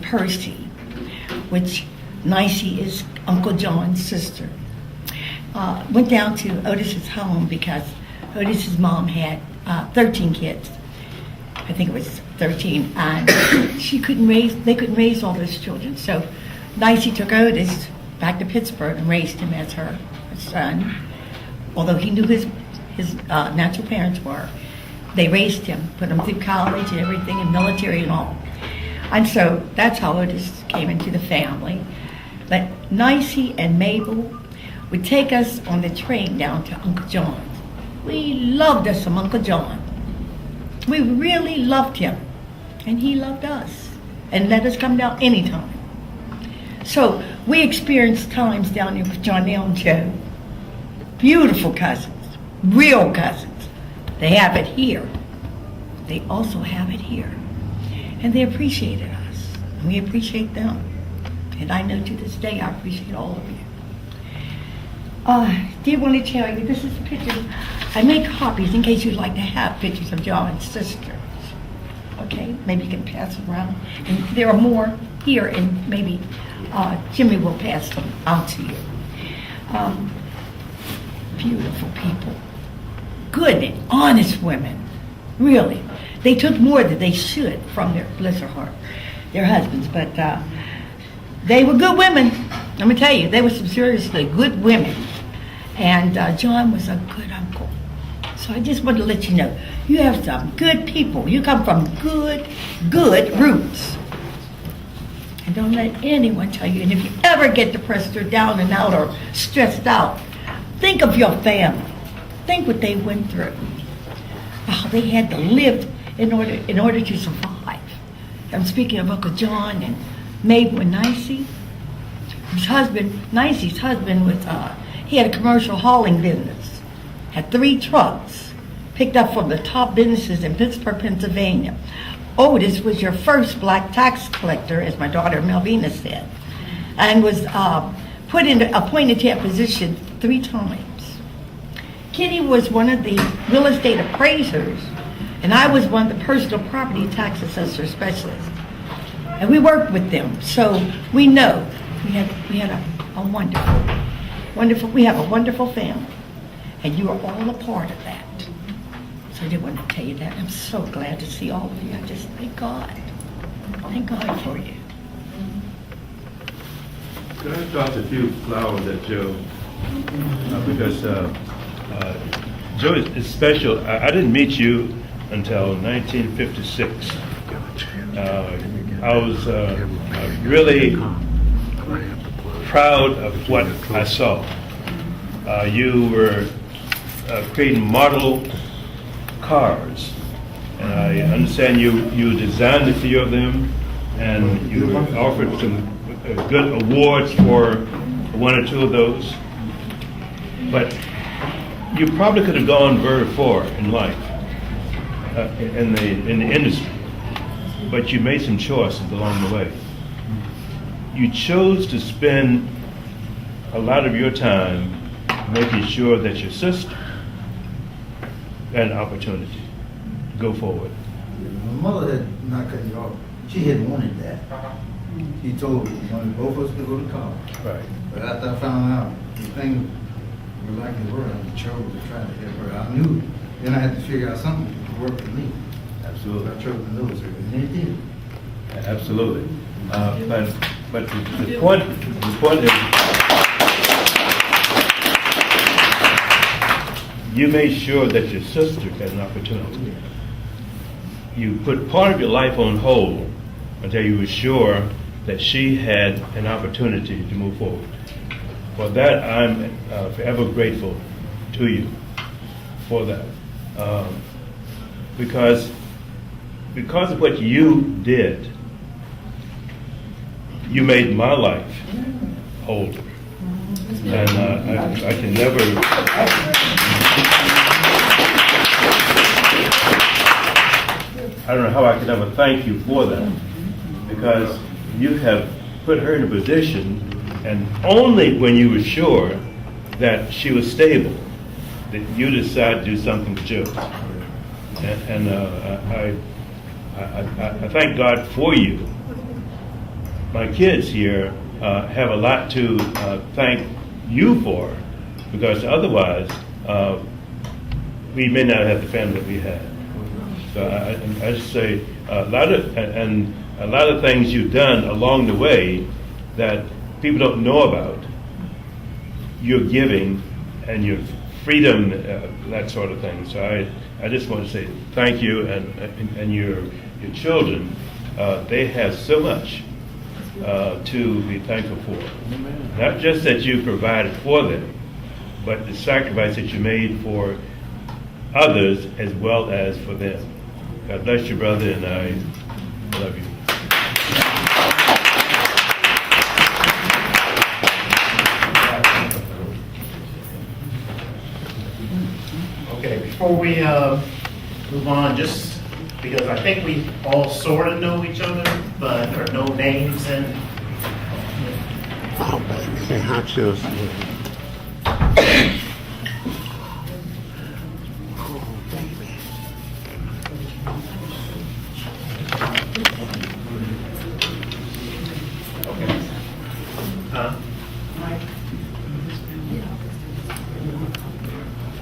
Percy, which Nicey is Uncle John's sister. Went down to Otis's home because Otis's mom had 13 kids. I think it was 13, and they couldn't raise all those children. So Nicey took Otis back to Pittsburgh and raised him as her son. Although he knew his natural parents were, they raised him, put him through college and everything, and military and all. And so that's how Otis came into the family. But Nicey and Mabel would take us on the train down to Uncle John's. We loved us some Uncle John. We really loved him. And he loved us and let us come down anytime. So we experienced times down there with Johnnell and Joe. Beautiful cousins, real cousins. They have it here. They also have it here. And they appreciated us. And we appreciate them. And I know to this day I appreciate all of you. Did want to tell you, this is a picture. I make copies in case you'd like to have pictures of John's sisters. Okay, maybe you can pass them around. And there are more here, and maybe Jimmy will pass them out to you. Beautiful people. Good and honest women. Really. They took more than they should from their, bless their heart, their husbands. But they were good women. Let me tell you, they were some seriously good women. And John was a good uncle. So I just wanted to let you know, you have some good people. You come from good roots. And don't let anyone tell you, and if you ever get depressed or down and out or stressed out, think of your family. Think what they went through. How they had to live in order to survive. I'm speaking of Uncle John and Mabel and Nicey. His husband, Nicey's husband, was he had a commercial hauling business. Had 3 trucks picked up from the top businesses in Pittsburgh, Pennsylvania. Otis was your first black tax collector, as my daughter Melvina said, and was appointed to that position 3 times. Kitty was one of the real estate appraisers, and I was one of the personal property tax assessor specialists. And we worked with them, so we know we had a wonderful family, and you are all a part of that. So I did want to tell you that. I'm so glad to see all of you. I just thank God for you. Could I toss a few flowers at Joe? Because Joe is special. I didn't meet you until 1956. I was really proud of what I saw. You were creating model cars, and I understand you designed a few of them, and you were offered some good awards for 1 or 2 of those. But you probably could have gone very far in life, in the industry, but you made some choices along the way. You chose to spend a lot of your time making sure that your sister had an opportunity to go forward. My mother had not cut you off. She had wanted that. She told me she wanted both of us to go to college. Right. But after I found out the things were like they were, I chose to try to help her. I knew then I had to figure out something to work for me. Absolutely. I chose the military, and it did. Absolutely. But the point is, you made sure that your sister had an opportunity. You put part of your life on hold until you were sure that she had an opportunity to move forward. For that, I'm forever grateful to you for that. Because of what you did, you made my life whole. And I can never... I don't know how I can ever thank you for that, because you have put her in a position, and only when you were sure that she was stable, that you decided to do something with Joe. And I thank God for you my kids here have a lot to thank you for, because otherwise we may not have the family that we had. So I just say a lot of things you've done along the way that people don't know about. Your giving and your freedom, that sort of thing. So I just want to say thank you, and your children. They have so much to be thankful for. Not just that you provided for them, but the sacrifice that you made for others as well as for them. God bless you, brother, and I love you. Okay, before we move on, just because I think we all sort of know each other, but there are no names and. Oh, baby, hot sauce.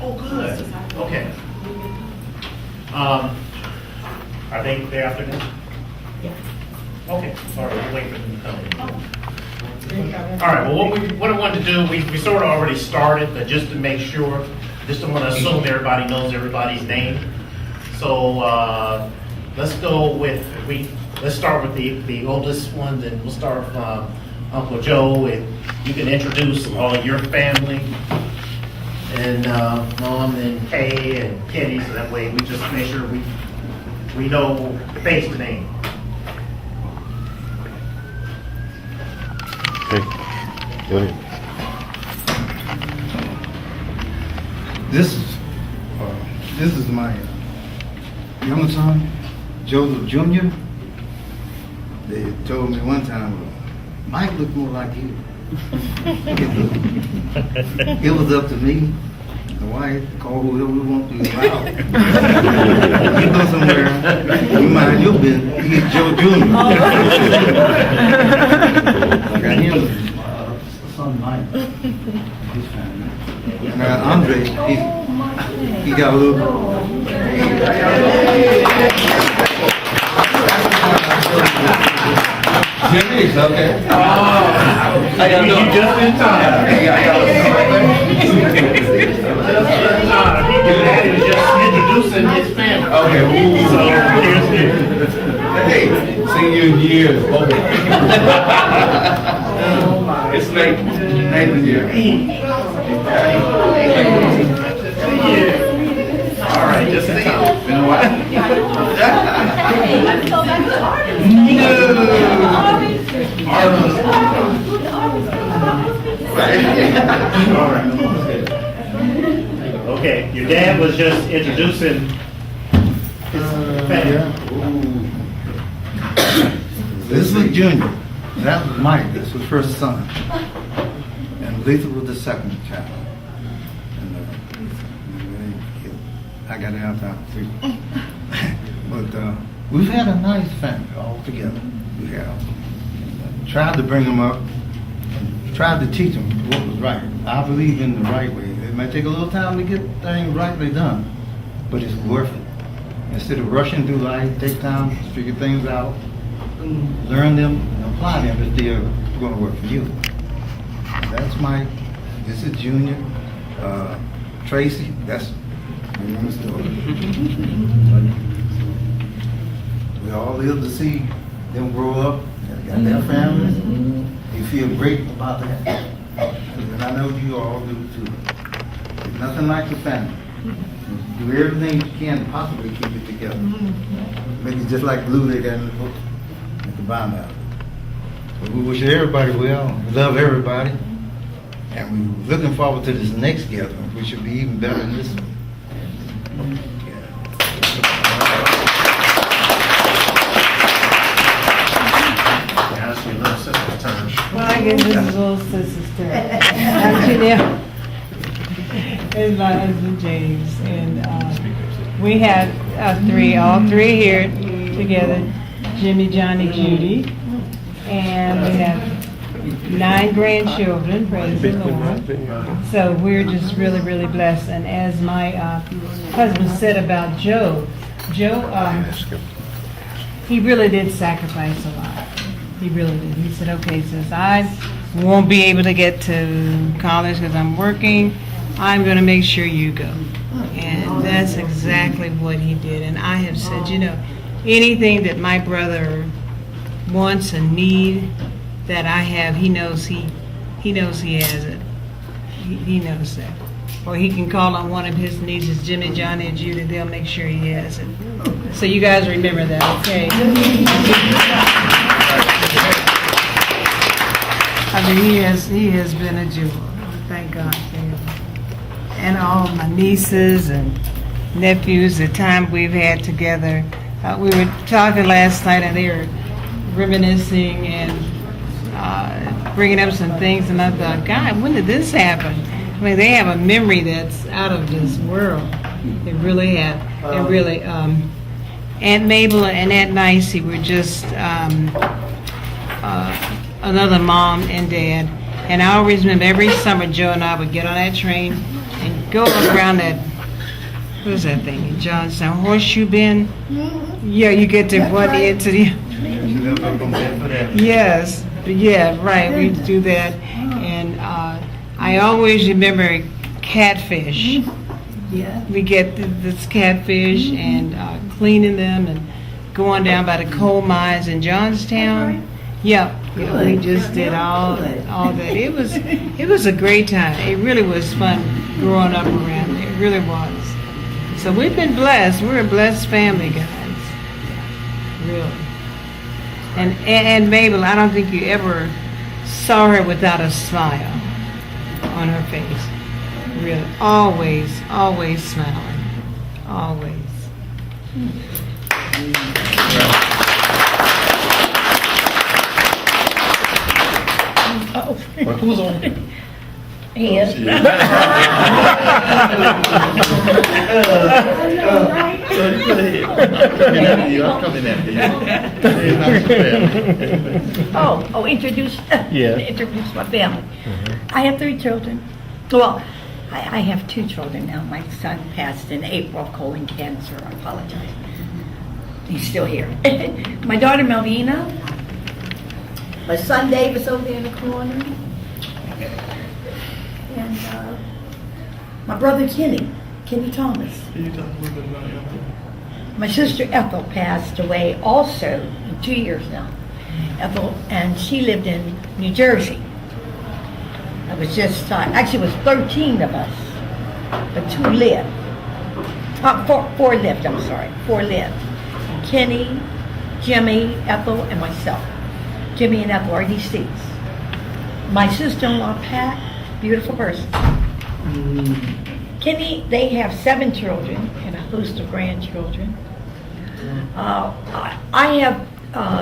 Oh, good. Okay. Are they there after this? Yeah. Okay, all right, we'll wait for them to come in. All right, well, what I wanted to do, we sort of already started, but just to make sure, just don't want to assume everybody knows everybody's name. So let's go with, let's start with the oldest one, then we'll start from Uncle Joe. If you can introduce all of your family, and Mom and Kay and Kenny, so that way we just make sure we know face to name. Okay, go ahead. This is my younger son, Joseph Jr. They told me one time, Mike looked more like you. It was up to me, the wife, to call whoever we want to allow. You go somewhere, you mind your business, you get Joe Jr. I got him, son Mike, his family. And I got Andre, he got a little. Jimmy's okay. I got You just in time. He was just introducing his family. Okay. So here's Hey, senior years. It's Nathan year. All right, just in time. You know what? Okay, your dad was just introducing his family. This was Junior. That was Mike. This was first son. And Lisa was the second child. And I got it out too. But we've had a nice family all together. We have tried to bring them up, and tried to teach them what was right. I believe in the right way. It might take a little time to get things rightly done, but it's worth it. Instead of rushing through life, take time to figure things out, learn them, and apply them if they're going to work for you. That's Mike. This is Junior. Tracy, that's the story. We all live to see them grow up, and got their families. You feel great about that. And I know you all do too. There's nothing like the family. Do everything you can to possibly keep it together. Make it just like glue they got in the book at the bottom of it. But we wish everybody well. We love everybody. And we're looking forward to this next gathering, which will be even better than this one. Well, I guess this is little sister's turn. Actually, it's my husband James, and we have all three here together: Jimmy, Johnny, Judy, And we have 9 grandchildren, praise the Lord. So we're just really, really blessed. And as my husband said about Joe, he really did sacrifice a lot. He really did. He said, okay, since I won't be able to get to college because I'm working, I'm going to make sure you go. And that's exactly what he did. And I have said, anything that my brother wants and need that I have, he knows he has it. He knows that. Or he can call on one of his nieces, Jimmy, Johnny, and Judy. They'll make sure he has it. So you guys remember that, okay? I mean, he has been a jewel. Thank God for him. And all my nieces and nephews, the time we've had together. We were talking last night, and they were reminiscing and bringing up some things, and I thought, God, when did this happen? I mean, they have a memory that's out of this world. They really have. They really. Aunt Mabel and Aunt Nicey were just another mom and dad. And I always remember every summer Joe and I would get on that train and go around that, what is that thing in Johnstown, Horseshoe Bend? Yeah, you get to one end to the... Yes, yeah, right, we do that. And I always remember catfish. Yeah. We get this catfish and cleaning them and going down by the coal mines in Johnstown. Yeah, we just did all that. It was a great time. It really was fun growing up around there. It really was. So we've been blessed. We're a blessed family, guys. Really. And Mabel, I don't think you ever saw her without a smile on her face. Really. Always smiling. Always. Oh, who's on it? He is. Introduce my family. I have 3 children. Well, I have 2 children now. My son passed in April of colon cancer. I apologize. He's still here. My daughter Melvina. My son Davis over there in the corner. And my brother Kenny Thomas. Can you talk a little bit about your My sister Ethel passed away also in 2 years now. Ethel, and she lived in New Jersey. I was just, actually it was 13 of us, but 2 lived. 4 lived, I'm sorry, 4 lived. Kenny, Jimmy, Ethel, and myself. Jimmy and Ethel are deceased. My sister-in-law, Pat, beautiful person. Kenny, they have 7 children and a host of grandchildren. I have,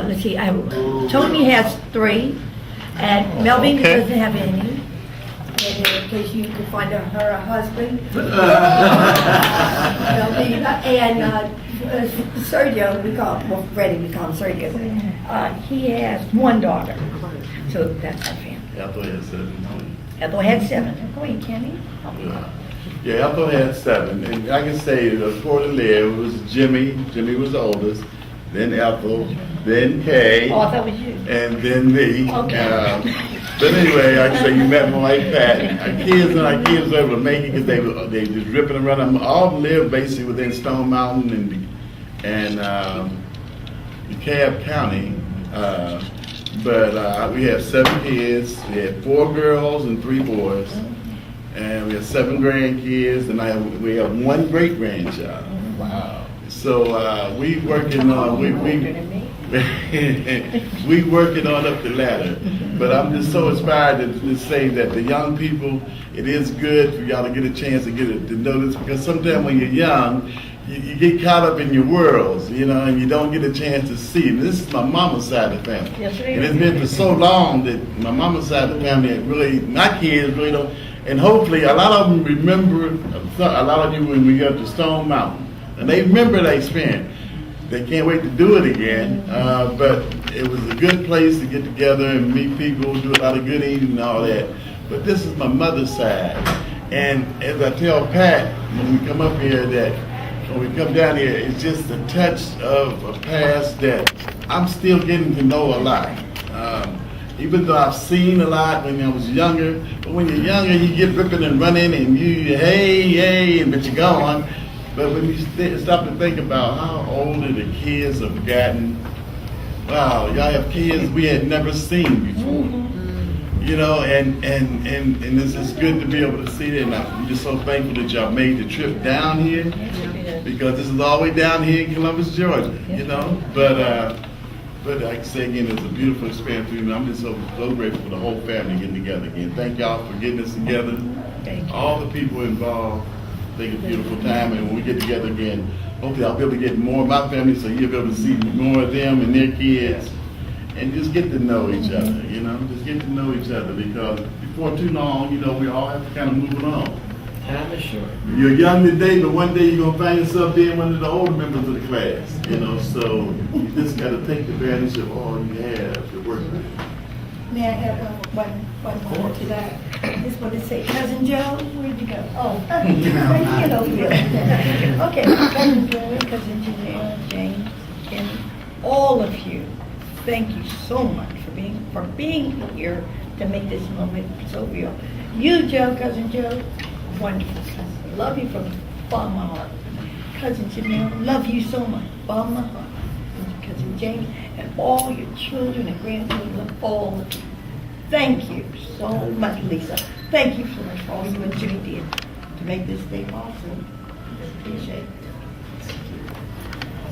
let's see, Tony has 3, and Melvin doesn't have any. Because you can find her a husband. And Sergio, Freddie, we call him Sergio. He has 1 daughter. So that's our family. Ethel had 7. Ethel had 7. Go ahead, Kenny. Yeah, Ethel had 7. And I can say, before the live, it was Jimmy. Jimmy was the oldest. Then Ethel. Then Kay. Oh, that was you. And then me. Okay. But anyway, like I say, you met my wife Pat. Our kids were able to make it because they just ripping and running. All live basically within Stone Mountain and DeKalb County. But we have 7 kids. We had 4 girls and 3 boys. And we have 7 grandkids, and we have 1 great grandchild. Wow! So we working on we working on up the ladder. But I'm just so inspired to say that the young people, it is good for y'all to get a chance to to know this, because sometimes when you're young, you get caught up in your worlds, and you don't get a chance to see. And this is my mama's side of the family. Yes, and it's been for so long that my mama's side of the family my kids really don't. And hopefully, a lot of them remember, a lot of you when we got to Stone Mountain, and they remember that experience. They can't wait to do it again, but it was a good place to get together and meet people, do a lot of good eating and all that. But this is my mother's side. And as I tell Pat, when we come up here, that when we come down here, it's just a touch of a past that I'm still getting to know a lot. Even though I've seen a lot when I was younger, but when you're younger, you get ripping and running and you, hey, but you're gone. But when you stop to think about how older the kids have gotten, wow, y'all have kids we had never seen before. You know, and it's just good to be able to see that. And I'm just so thankful that y'all made the trip down here, because this is all the way down here in Columbus, Georgia, you know. But like I say again, it's a beautiful experience for me. I'm just so grateful for the whole family getting together again. Thank y'all for getting us together. All the people involved. Take a beautiful time, and when we get together again, hopefully I'll be able to get more of my family, so you'll be able to see more of them and their kids, and just get to know each other, you know, just get to know each other, because before too long, you know, we all have to kind of move along. Time is short. You're young today, but one day you're going to find yourself being one of the older members of the class, you know, so you just got to take advantage of all you have to work with. May I have one more to that? Just want to say, Cousin Joe, where'd you go? Oh, get over here. Okay, Cousin Joe, Cousin Janelle, James, Kenny, all of you, thank you so much for being here to make this moment so real. You, Joe, Cousin Joe, wonderful cousin. Love you from the bottom of my heart. Cousin Janelle, love you so much, bottom of my heart. Cousin James, and all your children and grandchildren, all of you. Thank you so much, Lisa. Thank you so much for all you and Jimmy did to make this day possible. Appreciate it.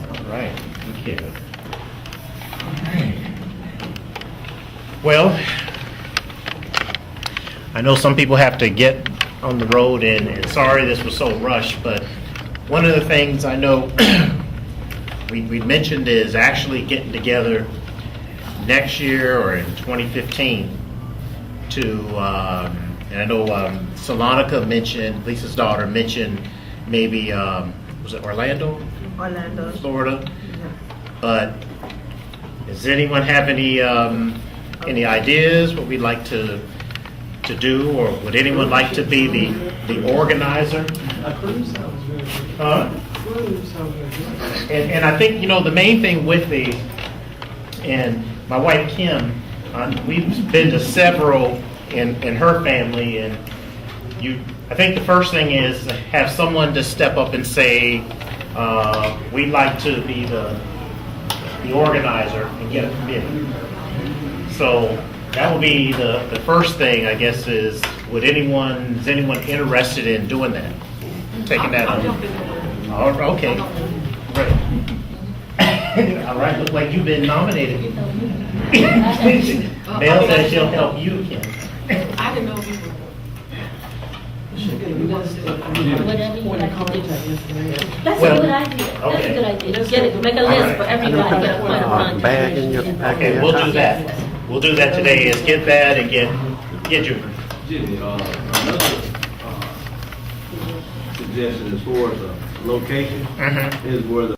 All right, thank you. All right. Well, I know some people have to get on the road, and sorry this was so rushed, but one of the things I know we mentioned is actually getting together next year or in 2015 to, and I know Salonica mentioned, Lisa's daughter mentioned maybe, was it Orlando? Orlando. Florida. But does anyone have any ideas what we'd like to do, or would anyone like to be the organizer? A cruise sounds very good. Huh? Cruise sounds very good. And I think, you know, the main thing with these, and my wife Kim, we've been to several in her family, and I think the first thing is to have someone to step up and say, we'd like to be the organizer and get a committee. So that would be the first thing, I guess, is is anyone interested in doing that? Taking that on? Oh, okay, great. All right, look like you've been nominated. Mel said she'll help you, Kim. I didn't know people. Whatever you like to do. That's a good idea. That's a good idea. Get it, make a list for everybody. Get a point of contact. Bag in your back. Okay, we'll do that. We'll do that today, is get that and get you. Jimmy, another suggestion as far as the location is where the